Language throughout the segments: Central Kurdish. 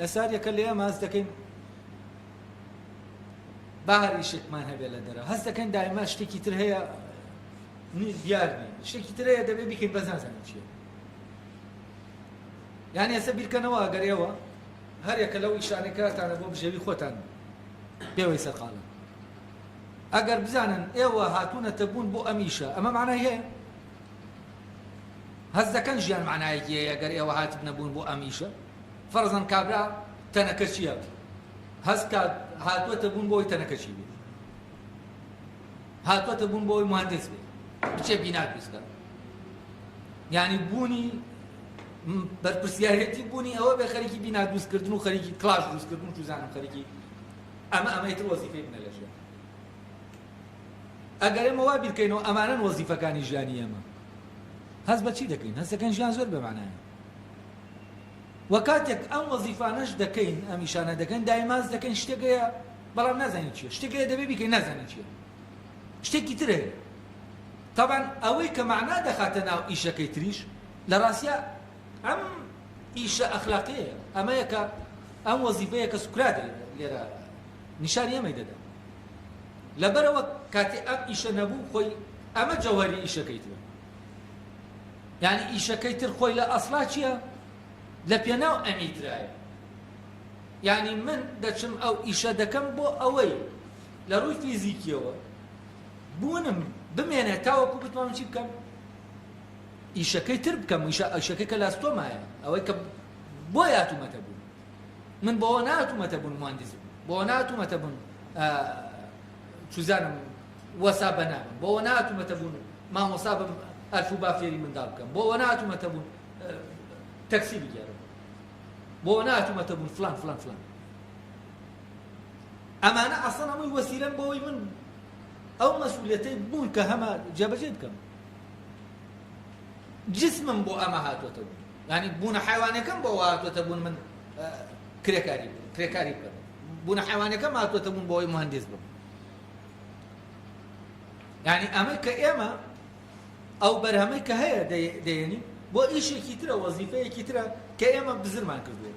ئێساریەکە لێ ئەمە هەست دەکەین باهر ئیشێکمان هەبێ لە دەرە هەست دەکەین دایما شتێکی تر هەیە دیار بێ شتێکی تر هەیە دەبێ بیکەین بەس نازانین چییە یعنی ئێستا بیرکەنەوە ئەگەر ئێوە هەر یەکە لەو ئیشانەکەتانە بۆ بژێوی خۆتان پێوەی سەرقاڵن ئەگەر بزانن ئێوە هاتوونەتە بوون بۆ ئەم ئیشە ئەمە معنای هەیە هەست دەکەن ژیان معنایەکی هەیە ئەگەر ئێوە هاتبنە بوون بۆ ئەم ئیشە فەرزەن کابرا تەنەکە چییە هەست کات هاتووەتە بوون بۆی تەنەکە چی بێت هاتووەتە بوون بۆی مهندس بێت بچێ بینا دروستکە یعنی بوونی بەرپرسیارەتی بوونی ئەوە بێ خەریکی بینا دروستکردن و خەریکی کلاش دروستکردن و توزانم خەریکی ئەمەیتر وەزیفەی بنە لە ژیان ئەگەر ئێمە وا بیرکەینەوە ئەمانەن وەزیفەکانی ژیانی ئێمە هەست بە چی دەکەین هەست دەکەین ژیان زۆر بێمانایە وە کاتێک ئەم وەزیفانەش دەکەین ئەم ئیشانە دەکەین دایماز دەکەین شتێکەیە بەڵام نازانین چییە شتێکەیە دەبێ بیکەین نازانین چییە شتێکی تر هەیە طبعا ئەوەی کە معنا دەخاتە ناو ئیشەکەی تریش لە ڕاستیە ئەم ئیشە ئەخلاقیەیە ئەمەیە کە ئەم وەزیفەیە کە سوکرات لێرە نیشانی ئەمەی دەدا لەبەرەوە کاتێ ئەم ئیشە نەبوو خۆی ئەمە جەوهەری ئیشەکەی ترە یعنی ئیشەکەی تر خۆی لە ئەسڵا چییە لە پێناو ئەمی ترایە یعنی من دەچم ئەو ئیشە دەکەم بۆ ئەوەی لە ڕووی فیزیکیەوە بوونم بمێنێ تاوەکو بتوانم چی بکەم ئیشەکەی تر بکەم ئیشەکەی کە لاستۆمایە ئەوەی کە بۆ هاتوومەتە بوون من بۆەوە نهاتوومەتە بوون مهندس بۆەوە نهاتوومەتە بوون چوزانم وەسا بەنامم بۆەوە نهاتوومەتە بوون مامۆستا بم ئەلف و با فێری منداڵ بکەم بۆەوە نهاتوومەتە بوون تەکسی بگێڕم بۆەوە نهاتوومەتە بوون فلان فلان فلان ئەمانە ئەسڵەن هەمووی وەسیلەن بۆەوەی من ئەو مەسئولیەتەی بوون کە هەمە جێبەجێ بکەم جسمم بۆ ئەمە هاتووەتە بوون یعنی بوونە حیوانەکەم بۆ هاتووەتە بوون من کرێکاری بکەم بوونە حیوانەکەم هاتووەتە بوون بۆەوەی مهندس بم یعنی ئەمەی کە ئێمە ئەو بەرهەمەی کە هەیە دەیێنی بۆ ئیشێکی ترە وەزیفەیەکی ترە کە ئێمە بزرمان کردووە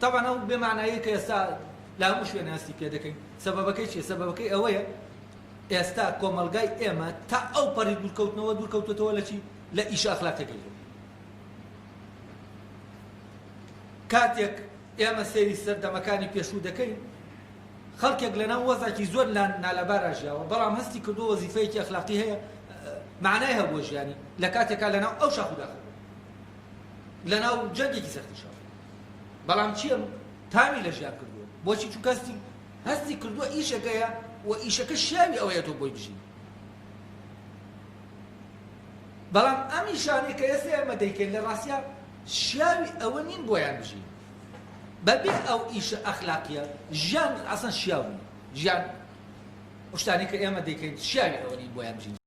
طبعا ئەو بێمانایی کە ئێستا لە هەموو شوێنە هەستی پێ دەکەین سەبەبەکەی چیە سەبەبەکەی ئەوەیە ئێستا کۆمەلگای ئێمە تا ئەو پەڕی دوورکەوتوەوە لە چی لە ئیشە ئەخلاقیەکەی کاتێک ئێمە سەیری سەردەمەکانی پێشوو دەکەین خەڵکێک لەناو وەزعێکی زۆر نالەبارە ژیاوە بەڵام هەستی کردووە وەزیفەیەکی ئەخلاقی هەیە معنای هەبوو بۆ ژیانی لە کاتێکا لەناو ئەو شاخ و داخل لەناو جەنگێکی سەختی شاو بەڵام چییە تامی لە ژیان کردووە بۆچی چوو کەستی هەستی کردووە ئیشەکەیە و ئیشەکە شیاوی ئەوەیە تۆ بۆی بژین بەڵام ئەم ئیشانەی کە ئێستا ئێمە دەیکەین لە ڕاستیە شیاوی ئەوە نین بۆیان بژین بەبێ ئەو ئیشە ئەخلاقیە ژیان ئەسەن شیاو ژیان شتانی کە ئێمە دەیکەین شیاوی ئەوە نین بۆیان بژین